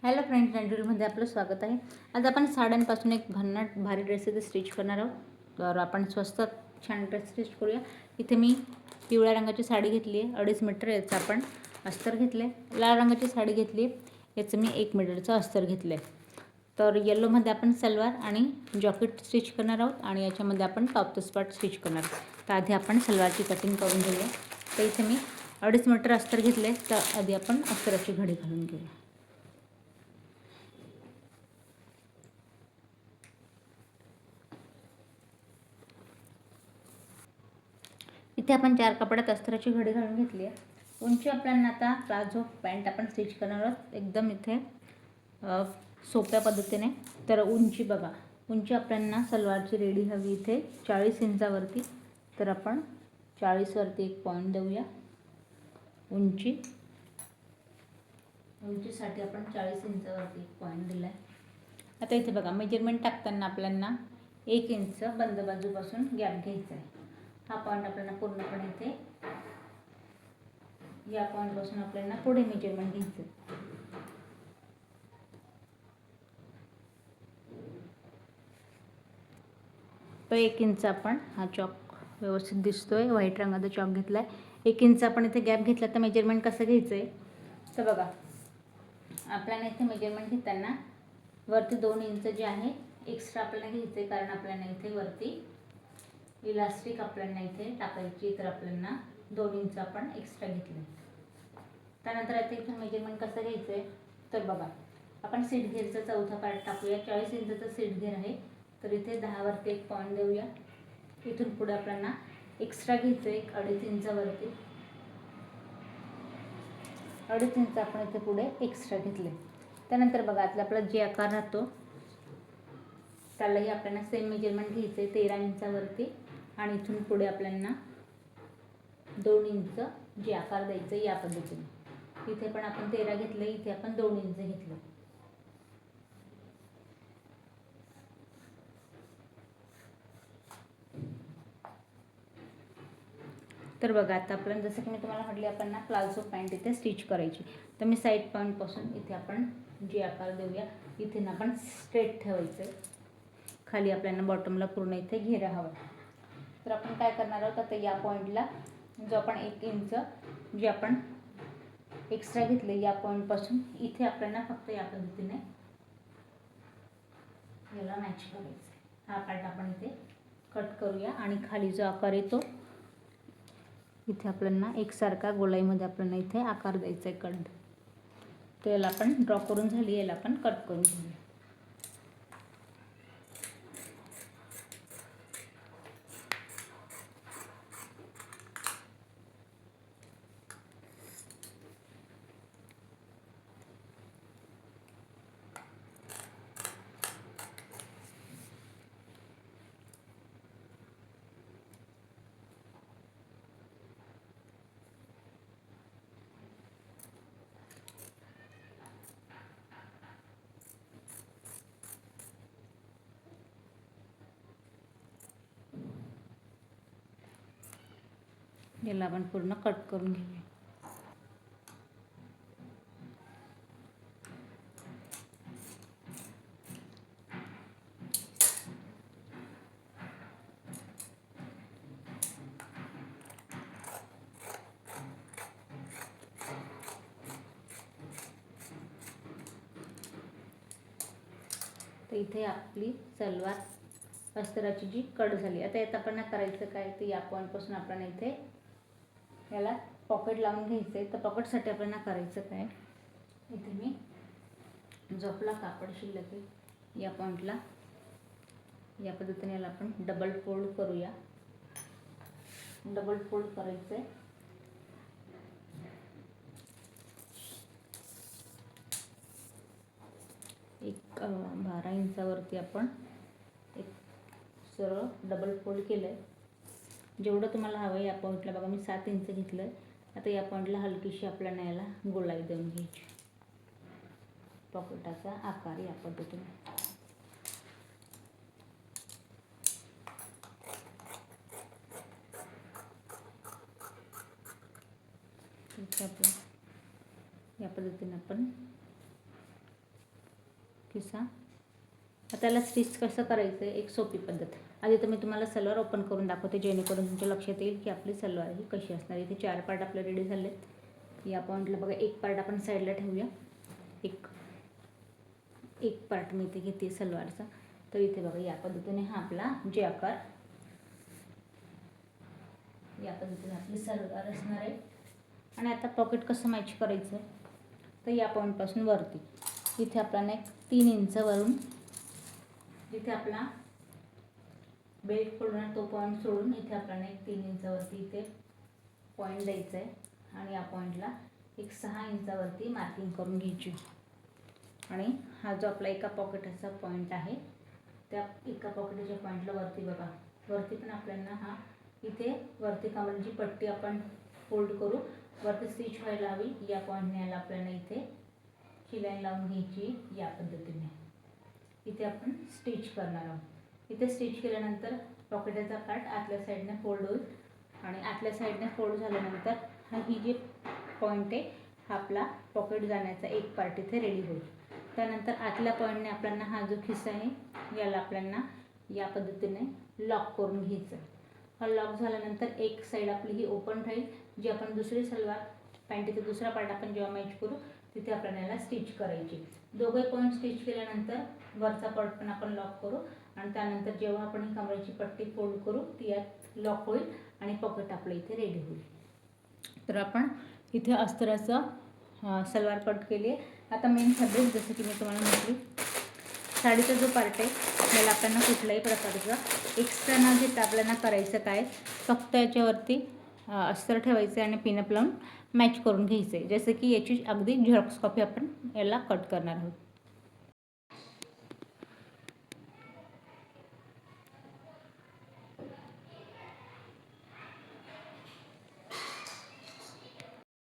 Hello friends, मध्ये आपलं स्वागत आहे. आज आपण साड्यांपासून एक भन्नाट भारी ड्रेस इथे स्टिच करणार आहोत. तर आपण स्वस्तात छान ड्रेस स्टिच करूया. इथे मी पिवळ्या रंगाची साडी घेतली आहे, 2.5 मीटर याचं आपण अस्तर घेतलं आहे. लाल रंगाची साडी घेतली आहे, याचं मी 1 मीटरचं अस्तर घेतलं आहे. तर येल्लोमध्ये आपण सलवार आणि जॉकेट स्टिच करणार आहोत आणि याच्यामध्ये आपण टॉप स्पार्ट स्टिच करणार आहोत. तर आधी आपण सलवारची कटिंग करून घेऊया. तर इथे मी 2.5 मीटर अस्तर घेतले, तर आधी आपण अस्तराची घडी घालून घेऊया. इथे आपण 4 कपड्यात अस्तराची घडी घालून घेतली आहे. उंची आपल्याला आता प्लाझो पॅन्ट आपण स्टिच करणार आहोत एकदम इथे सोप्या पद्धतीने. तर उंची बघा, उंची आपल्याला सलवारची रेडी हवी इथे 40 इंचावरती. तर आपण 40वरती एक पॉईंट देऊया. उंचीसाठी आपण 40 इंचावरती एक पॉईंट दिला आहे. आता इथे बघा, मेजरमेंट टाकताना आपल्याला 1 इंच बंद बाजूपासून गॅप घ्यायचा आहे. हा पॉईंट आपल्याला पूर्णपणे इथे या पॉईंटपासून आपल्याला पुढे मेजरमेंट घ्यायचं. तो 1 इंच आपण हा चॉक व्यवस्थित दिसतोय, व्हाईट रंगाचा चॉक घेतला आहे. 1 इंच आपण इथे गॅप घेतला. तर मेजरमेंट कसं घ्यायचं आहे, तर बघा आपल्याला इथे मेजरमेंट घेताना वरती 2 इंच जे आहे एक्स्ट्रा आपल्याला घ्यायचं आहे, कारण आपल्याला इथे वरती इलास्टिक आपल्याला इथे टाकायची. तर आपल्याला 2 इंच आपण एक्स्ट्रा घेतले. त्यानंतर आता इथे मेजरमेंट कसं घ्यायचं आहे, तर बघा आपण सीट घेरचा चौथा पार्ट टाकूया. 40 इंचचा सीट घेर आहे, तर इथे 10वरती एक पॉईंट देऊया. इथून पुढे आपल्याला एक्स्ट्रा घ्यायचं आहे 2.5 इंचावरती. 2.5 इंच आपण इथे पुढे एक्स्ट्रा घेतले. त्यानंतर बघा आपला जे आकार राहतो त्यालाही आपल्याला सेम मेजरमेंट घ्यायचं आहे 13 इंचावरती. आणि इथून पुढे आपल्याला 2 इंच जे आकार द्यायचं या पद्धतीने. इथे पण आपण 13 घेतले, इथे आपण 2 इंच घेतले. तर बघा आता आपण जसं की मी तुम्हाला म्हटले आपण प्लाझो पॅन्ट इथे स्टिच करायची. तर मी साईड पॉईंटपासून इथे आपण जे आकार देऊया, इथे आपण स्ट्रेट ठेवायचं आहे. खाली आपल्याला बॉटमला पूर्ण इथे घेरा हवा. तर आपण काय करणार आहोत, आता या पॉईंटला जो आपण 1 इंच जे आपण एक्स्ट्रा घेतले या पॉईंटपासून इथे आपल्याला फक्त या पद्धतीने याला मॅच करायचं. हा पार्ट आपण इथे कट करूया आणि खाली जो आकार येतो इथे आपल्याला एकसारखा गोलाईमध्ये आपल्याला इथे आकार द्यायचा आहे कट. त्याला आपण ड्रॉ करून झाली, याला आपण कट करून घेऊया. याला आपण पूर्ण कट करून घेऊया. तर इथे आपली सलवार अस्तराची जी कट झाली. आता यात आपण करायचं काय, तर या पॉईंटपासून आपण इथे याला पॉकेट लावून घ्यायचं आहे. तर पॉकेटसाठी आपल्याला करायचं काय, इथे मी जो आपला कापड शिल्लक आहे या पॉईंटला या पद्धतीने याला आपण डबल फोल्ड करूया. डबल फोल्ड करायचं आहे. एक 12 इंचावरती आपण एक सरळ डबल फोल्ड केलं आहे. जेवढं तुम्हाला हवं आहे या पॉईंटला बघा मी 7 इंच घेतलं आहे. आता या पॉईंटला हलकीशी आपल्याला याला गोलाई देऊन घ्यायची. पॉकेटाचा आकार या पद्धतीने. या पद्धतीने आपण खिसा. आता त्याला स्टिच कसं करायचं आहे एक सोपी पद्धत. आधी तर मी तुम्हाला सलवार ओपन करून दाखवते जेणेकरून तुमच्या लक्षात येईल की आपली सलवार ही कशी असणार. इथे 4 पार्ट आपले रेडी झालेत. या पॉईंटला बघा एक पार्ट आपण साईडला ठेवूया. एक पार्ट मी इथे घेते सलवारचा. तर इथे बघा या पद्धतीने हा आपला जे आकार या पद्धतीने आपली सलवार असणार आहे. आणि आता पॉकेट कसं मॅच करायचं आहे तर या पॉईंटपासून वरती इथे आपल्याला एक 3 इंच वरून जिथे आपला बेल्ट पडून तो पॉईंट सोडून इथे आपल्याला एक 3 इंचावरती इथे पॉईंट द्यायचा आहे. आणि या पॉईंटला एक 6 इंचावरती मार्किंग करून घ्यायची. आणि हा जो आपला एका पॉकेटचा पॉईंट आहे त्या एका पॉकेटच्या पॉईंटला वरती बघा वरती पण आपल्याला हा इथे वरती कमरेची पट्टी आपण फोल्ड करू. वरती स्टिच व्हायला हवी या पॉईंटने याला आपल्याला इथे शिलाई लावून घ्यायची. या पद्धतीने इथे आपण स्टिच करणार आहोत. इथे स्टिच केल्यानंतर पॉकेटचा पार्ट आतल्या साईडने फोल्ड होईल. आणि आतल्या साईडने फोल्ड झाल्यानंतर हा ही जी पॉईंट आहे हा आपला पॉकेट जाण्याचा एक पार्ट इथे रेडी होईल. त्यानंतर आतल्या पॉईंटने आपल्याला हा जो खिसा आहे याला आपल्याला या पद्धतीने लॉक करून घ्यायचं. हा लॉक झाल्यानंतर एक साईड आपली ही ओपन राहील. जी आपण दुसरी सलवार पॅन्टीचा दुसरा पार्ट आपण जेव्हा मॅच करू तिथे आपल्याला याला स्टिच करायची. दोघे पॉईंट स्टिच केल्यानंतर वरचा पार्ट पण आपण लॉक करू. आणि त्यानंतर जेव्हा आपण ही कमरेची पट्टी फोल्ड करू ती यात लॉक होईल आणि पॉकेट आपलं इथे रेडी होईल. तर आपण इथे अस्तराचं सलवार कट केली आहे. आता मेन फॅब्रिक जसं की मी तुम्हाला म्हटली साडीचा जो पार्ट आहे याला आपल्याला कुठल्याही प्रकारचं एक्स्ट्रा न घेता आपल्याला करायचं काय फक्त याच्यावरती अस्तर ठेवायचं आणि पिनअप लावून मॅच करून घ्यायचं आहे. जसं की याची अगदी झेरॉक्स कॉपी आपण याला कट करणार आहोत.